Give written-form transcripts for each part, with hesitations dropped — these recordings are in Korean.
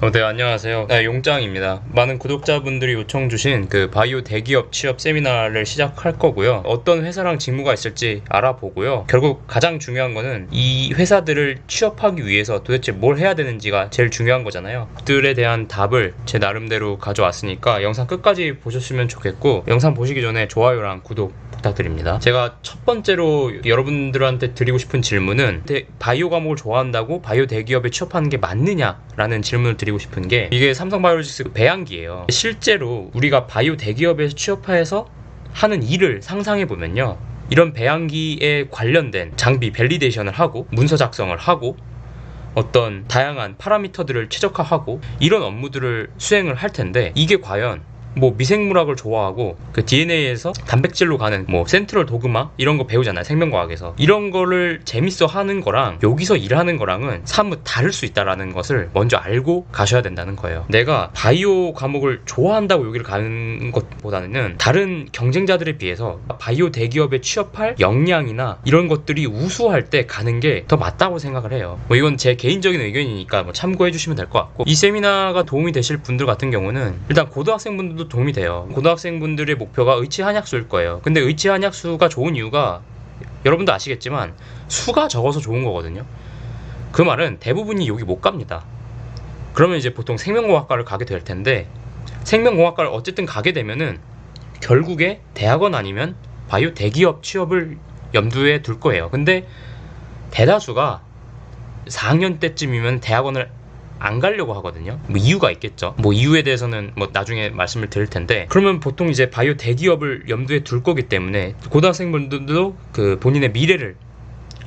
네, 안녕하세요. 네, 용짱입니다. 많은 구독자분들이 요청 주신 그 바이오 대기업 취업 세미나를 시작할 거고요. 어떤 회사랑 직무가 있을지 알아보고요. 결국 가장 중요한 거는 이 회사들을 취업하기 위해서 도대체 뭘 해야 되는지가 제일 중요한 거잖아요. 그들에 대한 답을 제 나름대로 가져왔으니까 영상 끝까지 보셨으면 좋겠고, 영상 보시기 전에 좋아요랑 구독 부탁드립니다. 제가 첫 번째로 여러분들한테 드리고 싶은 질문은 바이오 과목을 좋아한다고 바이오 대기업에 취업하는 게 맞느냐라는 질문을 드리고 싶은 게, 이게 삼성바이오로직스 배양기예요. 실제로 우리가 바이오 대기업에서 취업해서 하는 일을 상상해 보면요, 이런 배양기에 관련된 장비 밸리데이션을 하고 문서 작성을 하고 어떤 다양한 파라미터들을 최적화하고 이런 업무들을 수행을 할 텐데, 이게 과연 뭐 미생물학을 좋아하고 그 DNA에서 단백질로 가는 뭐 센트럴 도그마 이런 거 배우잖아요, 생명과학에서. 이런 거를 재밌어 하는 거랑 여기서 일하는 거랑은 사뭇 다를 수 있다라는 것을 먼저 알고 가셔야 된다는 거예요. 내가 바이오 과목을 좋아한다고 여기를 가는 것보다는 다른 경쟁자들에 비해서 바이오 대기업에 취업할 역량이나 이런 것들이 우수할 때 가는 게 더 맞다고 생각을 해요. 뭐 이건 제 개인적인 의견이니까 뭐 참고해 주시면 될 것 같고, 이 세미나가 도움이 되실 분들 같은 경우는 일단 고등학생분들도 도움이 돼요. 고등학생분들의 목표가 의치 한약수일 거예요. 근데 의치 한약수가 좋은 이유가 여러분도 아시겠지만 수가 적어서 좋은 거거든요. 그 말은 대부분이 여기 못 갑니다. 그러면 이제 보통 생명공학과를 가게 될 텐데, 생명공학과를 어쨌든 가게 되면은 결국에 대학원 아니면 바이오 대기업 취업을 염두에 둘 거예요. 근데 대다수가 4학년 때쯤이면 대학원을 안 가려고 하거든요. 뭐 이유가 있겠죠. 뭐 이유에 대해서는 뭐 나중에 말씀을 드릴 텐데, 그러면 보통 이제 바이오 대기업을 염두에 둘 거기 때문에 고등학생분들도 그 본인의 미래를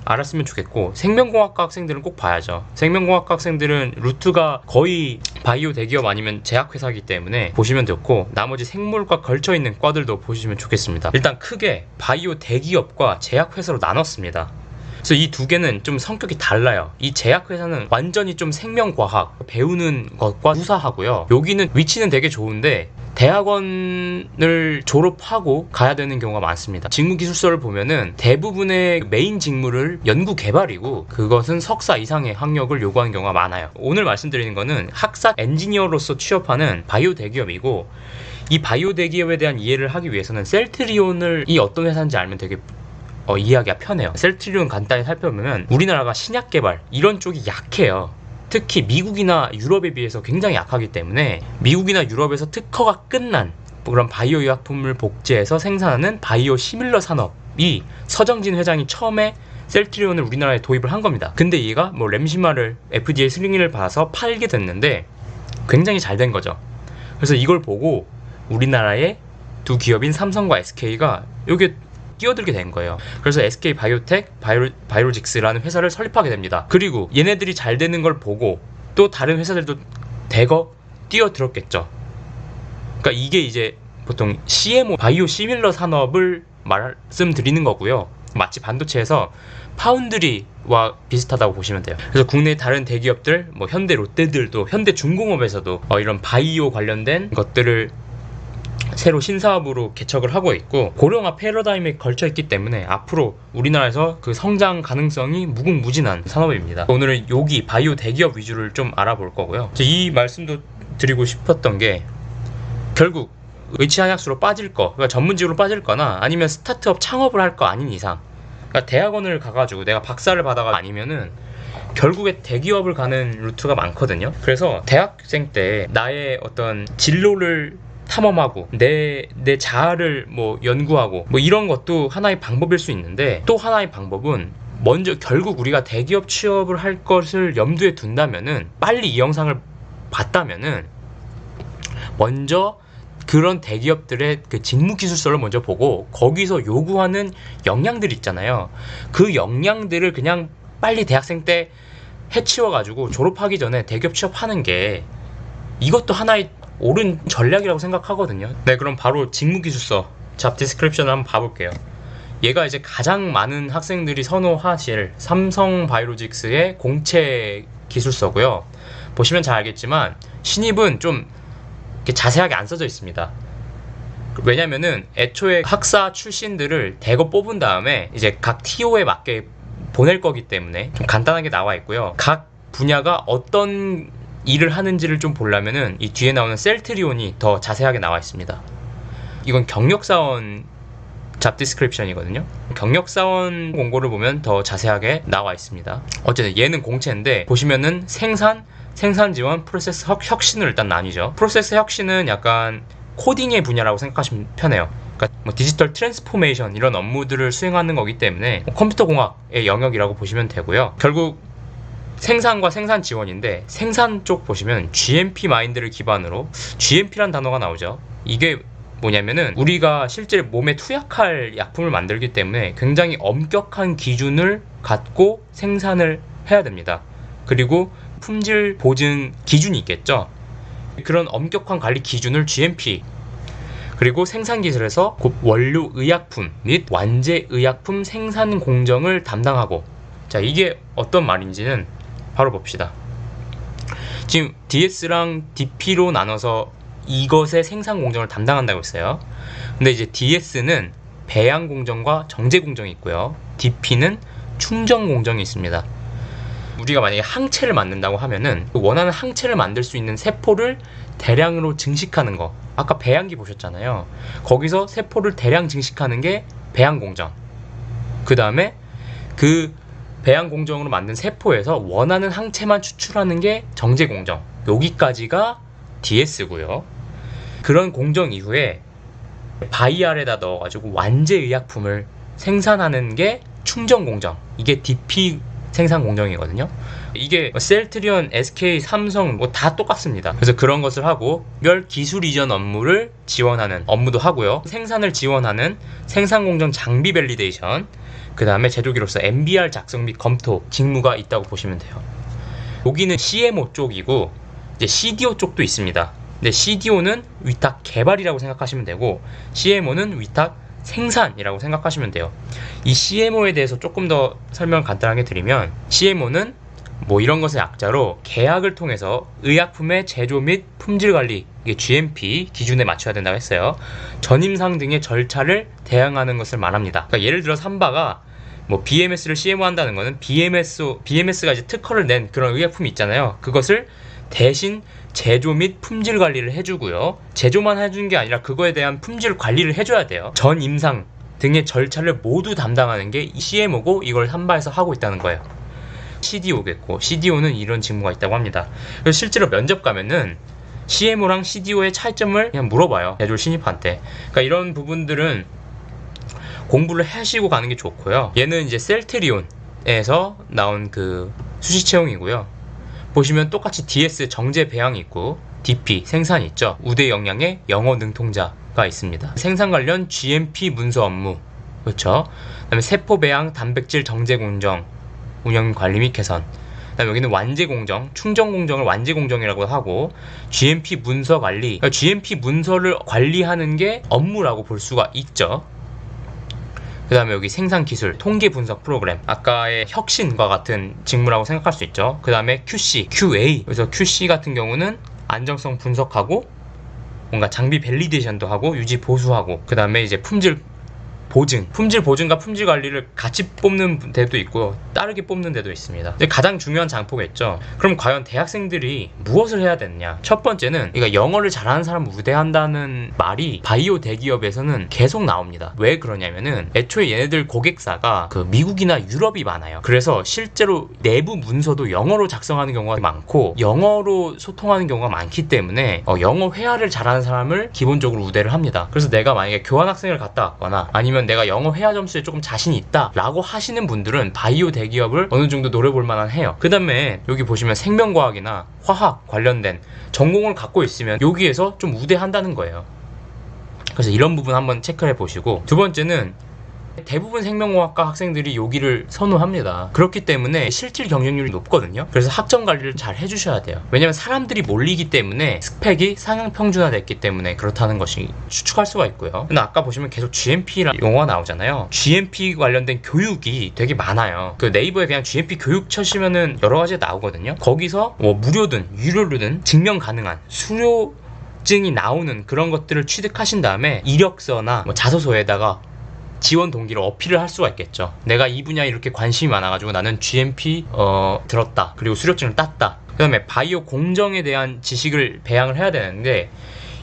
알았으면 좋겠고, 생명공학과 학생들은 꼭 봐야죠. 생명공학과 학생들은 루트가 거의 바이오 대기업 아니면 제약회사이기 때문에 보시면 좋고, 나머지 생물과 걸쳐있는 과들도 보시면 좋겠습니다. 일단 크게 바이오 대기업과 제약회사로 나눴습니다. 그래서 이 두 개는 좀 성격이 달라요. 이 제약회사는 완전히 좀 생명과학 배우는 것과 유사하고요. 여기는 위치는 되게 좋은데 대학원을 졸업하고 가야 되는 경우가 많습니다. 직무기술서를 보면은 대부분의 메인 직무를 연구개발이고, 그것은 석사 이상의 학력을 요구하는 경우가 많아요. 오늘 말씀드리는 거는 학사 엔지니어로서 취업하는 바이오 대기업이고, 이 바이오 대기업에 대한 이해를 하기 위해서는 셀트리온을 이 어떤 회사인지 알면 되게 이해하기가 편해요. 셀트리온 간단히 살펴보면 우리나라가 신약 개발 이런 쪽이 약해요. 특히 미국이나 유럽에 비해서 굉장히 약하기 때문에 미국이나 유럽에서 특허가 끝난 그런 바이오 의약품을 복제해서 생산하는 바이오 시밀러 산업이 서정진 회장이 처음에 셀트리온을 우리나라에 도입을 한 겁니다. 근데 얘가 뭐 램시마를 FDA 승인을 받아서 팔게 됐는데 굉장히 잘 된 거죠. 그래서 이걸 보고 우리나라의 두 기업인 삼성과 SK가 여기에 끼어들게 된 거예요. 그래서 SK 바이오텍 바이오로직스라는 회사를 설립하게 됩니다. 그리고 얘네들이 잘 되는 걸 보고 또 다른 회사들도 대거 뛰어들었겠죠. 그러니까 이게 이제 보통 CMO 바이오 시밀러 산업을 말씀드리는 거고요. 마치 반도체에서 파운드리와 비슷하다고 보시면 돼요. 그래서 국내 다른 대기업들, 뭐 현대 롯데들도, 현대 중공업에서도 이런 바이오 관련된 것들을 새로 신사업으로 개척을 하고 있고, 고령화 패러다임에 걸쳐 있기 때문에 앞으로 우리나라에서 그 성장 가능성이 무궁무진한 산업입니다. 오늘은 여기 바이오 대기업 위주를 좀 알아볼 거고요. 이 말씀도 드리고 싶었던 게, 결국 의치한약수로 빠질 거, 그러니까 전문직으로 빠질 거나 아니면 스타트업 창업을 할 거 아닌 이상, 그러니까 대학원을 가가지고 내가 박사를 받아가 아니면은 결국에 대기업을 가는 루트가 많거든요. 그래서 대학생 때 나의 어떤 진로를 탐험하고 내 자아를 뭐 연구하고 뭐 이런 것도 하나의 방법일 수 있는데, 또 하나의 방법은 먼저 결국 우리가 대기업 취업을 할 것을 염두에 둔다면은, 빨리 이 영상을 봤다면은 먼저 그런 대기업들의 그 직무기술서를 먼저 보고 거기서 요구하는 역량들이 있잖아요. 그 역량들을 그냥 빨리 대학생 때 해치워가지고 졸업하기 전에 대기업 취업하는 게, 이것도 하나의 옳은 전략이라고 생각하거든요. 네, 그럼 바로 직무기술서 잡 디스크립션을 한번 봐볼게요. 얘가 이제 가장 많은 학생들이 선호하실 삼성바이오로직스의 공채 기술서고요. 보시면 잘 알겠지만 신입은 좀 이렇게 자세하게 안 써져 있습니다. 왜냐면은 애초에 학사 출신들을 대거 뽑은 다음에 이제 각 TO에 맞게 보낼 거기 때문에 좀 간단하게 나와 있고요. 각 분야가 어떤 일을 하는지를 좀 보려면은 이 뒤에 나오는 셀트리온이 더 자세하게 나와 있습니다. 이건 경력사원 잡 디스크립션이거든요. 경력사원 공고를 보면 더 자세하게 나와 있습니다. 어쨌든 얘는 공채인데 보시면은 생산 지원, 프로세스 혁신을 일단 나뉘죠. 프로세스 혁신은 약간 코딩의 분야라고 생각하시면 편해요. 그러니까 뭐 디지털 트랜스포메이션 이런 업무들을 수행하는 거기 때문에 컴퓨터 공학의 영역이라고 보시면 되고요. 결국 생산과 생산 지원인데 생산 쪽 보시면 GMP 마인드를 기반으로 GMP란 단어가 나오죠. 이게 뭐냐면은 우리가 실제 몸에 투약할 약품을 만들기 때문에 굉장히 엄격한 기준을 갖고 생산을 해야 됩니다. 그리고 품질 보증 기준이 있겠죠. 그런 엄격한 관리 기준을 GMP 그리고 생산기술에서 곧 원료 의약품 및 완제 의약품 생산 공정을 담당하고, 자 이게 어떤 말인지는 바로 봅시다. 지금 DS랑 DP로 나눠서 이것의 생산 공정을 담당한다고 했어요. 근데 이제 DS는 배양 공정과 정제 공정이 있고요. DP는 충전 공정이 있습니다. 우리가 만약에 항체를 만든다고 하면은 원하는 항체를 만들 수 있는 세포를 대량으로 증식하는 거, 아까 배양기 보셨잖아요. 거기서 세포를 대량 증식하는 게 배양 공정. 그 다음에 그 배양 공정으로 만든 세포에서 원하는 항체만 추출하는 게 정제 공정. 여기까지가 DS고요. 그런 공정 이후에 바이알에다 넣어가지고 완제 의약품을 생산하는 게 충전 공정. 이게 DP 생산 공정이거든요. 이게 셀트리온, SK, 삼성 뭐 다 똑같습니다. 그래서 그런 것을 하고 별 기술 이전 업무를 지원하는 업무도 하고요. 생산을 지원하는 생산 공정 장비 밸리데이션, 그 다음에 제조기로서 MBR 작성 및 검토 직무가 있다고 보시면 돼요. 여기는 CMO 쪽이고 이제 CDO 쪽도 있습니다. 근데 CDO는 위탁 개발이라고 생각하시면 되고 CMO는 위탁 생산이라고 생각하시면 돼요. 이 CMO에 대해서 조금 더 설명을 간단하게 드리면, CMO는 뭐 이런 것의 약자로 계약을 통해서 의약품의 제조 및 품질 관리, 이게 GMP 기준에 맞춰야 된다고 했어요. 전임상 등의 절차를 대항하는 것을 말합니다. 그러니까 예를 들어 삼바가 뭐 BMS를 CMO 한다는 거는 BMS가 이제 특허를 낸 그런 의약품이 있잖아요. 그것을 대신 제조 및 품질 관리를 해주고요. 제조만 해주는 게 아니라 그거에 대한 품질 관리를 해줘야 돼요. 전 임상 등의 절차를 모두 담당하는 게 CMO고 이걸 삼바에서 하고 있다는 거예요. CDO겠고 CDO는 이런 직무가 있다고 합니다. 그래서 실제로 면접 가면은 CMO랑 CDO의 차이점을 그냥 물어봐요. 제조 신입한 때. 그러니까 이런 부분들은 공부를 하시고 가는 게 좋고요. 얘는 이제 셀트리온에서 나온 그 수시 채용이고요. 보시면 똑같이 DS 정제 배양이 있고 DP 생산이 있죠. 우대 역량의 영어 능통자가 있습니다. 생산 관련 GMP 문서 업무, 그렇죠. 그다음에 세포 배양 단백질 정제 공정 운영 관리 및 개선. 그다음에 여기는 완제 공정, 충전 공정을 완제 공정이라고 하고 GMP 문서 관리, 그러니까 GMP 문서를 관리하는 게 업무라고 볼 수가 있죠. 그 다음에 여기 생산기술, 통계 분석 프로그램, 아까의 혁신과 같은 직무라고 생각할 수 있죠. 그 다음에 QC, QA. 그래서 QC 같은 경우는 안정성 분석하고 뭔가 장비 밸리데이션도 하고 유지 보수하고, 그 다음에 이제 품질 보증과 품질 관리를 같이 뽑는 데도 있고 따르게 뽑는 데도 있습니다. 이제 가장 중요한 장포겠죠. 그럼 과연 대학생들이 무엇을 해야 되느냐? 첫 번째는 그러니까 영어를 잘하는 사람을 우대한다는 말이 바이오 대기업에서는 계속 나옵니다. 왜 그러냐면은 애초에 얘네들 고객사가 그 미국이나 유럽이 많아요. 그래서 실제로 내부 문서도 영어로 작성하는 경우가 많고 영어로 소통하는 경우가 많기 때문에 영어 회화를 잘하는 사람을 기본적으로 우대를 합니다. 그래서 내가 만약에 교환학생을 갔다 왔거나 아니면 내가 영어 회화 점수에 조금 자신이 있다 라고 하시는 분들은 바이오 대기업을 어느 정도 노려볼 만한 해요. 그 다음에 여기 보시면 생명과학이나 화학 관련된 전공을 갖고 있으면 여기에서 좀 우대한다는 거예요. 그래서 이런 부분 한번 체크를 해보시고, 두 번째는 대부분 생명공학과 학생들이 여기를 선호합니다. 그렇기 때문에 실질 경쟁률이 높거든요. 그래서 학점 관리를 잘 해주셔야 돼요. 왜냐면 사람들이 몰리기 때문에 스펙이 상향 평준화됐기 때문에 그렇다는 것이 추측할 수가 있고요. 근데 아까 보시면 계속 GMP라는 용어가 나오잖아요. GMP 관련된 교육이 되게 많아요. 그 네이버에 그냥 GMP 교육 쳐시면은 여러 가지가 나오거든요. 거기서 뭐 무료든 유료든 증명 가능한 수료증이 나오는 그런 것들을 취득하신 다음에 이력서나 뭐 자소서에다가 지원 동기를 어필을 할 수가 있겠죠. 내가 이 분야에 이렇게 관심이 많아가지고 나는 GMP 들었다. 그리고 수료증을 땄다. 그 다음에 바이오 공정에 대한 지식을 배양을 해야 되는데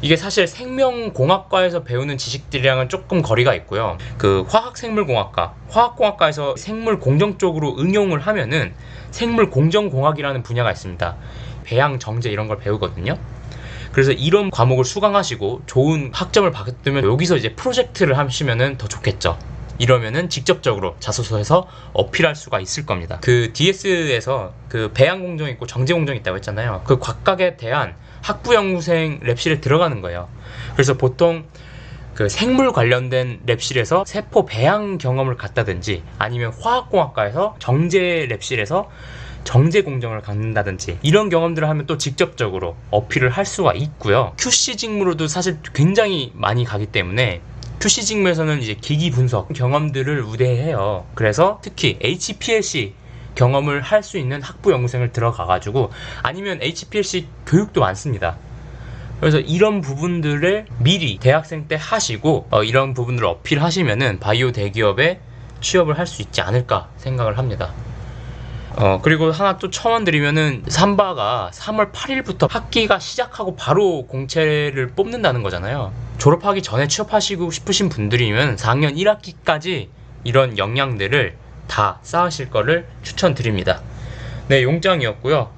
이게 사실 생명공학과에서 배우는 지식들이랑은 조금 거리가 있고요. 그 화학생물공학과, 화학공학과에서 생물 공정 쪽으로 응용을 하면은 생물공정공학이라는 분야가 있습니다. 배양, 정제 이런 걸 배우거든요. 그래서 이런 과목을 수강하시고 좋은 학점을 받으면 여기서 이제 프로젝트를 하시면은 더 좋겠죠. 이러면은 직접적으로 자소서에서 어필할 수가 있을 겁니다. 그 DS에서 그 배양 공정이 있고 정제 공정이 있다고 했잖아요. 그 각각에 대한 학부 연구생 랩실에 들어가는 거예요. 그래서 보통 그 생물 관련된 랩실에서 세포 배양 경험을 갖다든지 아니면 화학공학과에서 정제 랩실에서 정제 공정을 갖는다든지 이런 경험들을 하면 또 직접적으로 어필을 할 수가 있고요. QC 직무로도 사실 굉장히 많이 가기 때문에 QC 직무에서는 이제 기기 분석 경험들을 우대해요. 그래서 특히 HPLC 경험을 할 수 있는 학부 연구생을 들어가가지고 아니면 HPLC 교육도 많습니다. 그래서 이런 부분들을 미리 대학생 때 하시고 이런 부분들을 어필하시면은 바이오 대기업에 취업을 할 수 있지 않을까 생각을 합니다. 그리고 하나 또 첨언 드리면은 삼바가 3월 8일부터 학기가 시작하고 바로 공채를 뽑는다는 거잖아요. 졸업하기 전에 취업하시고 싶으신 분들이면 4학년 1학기까지 이런 역량들을 다 쌓으실 거를 추천드립니다. 네, 용장이었고요.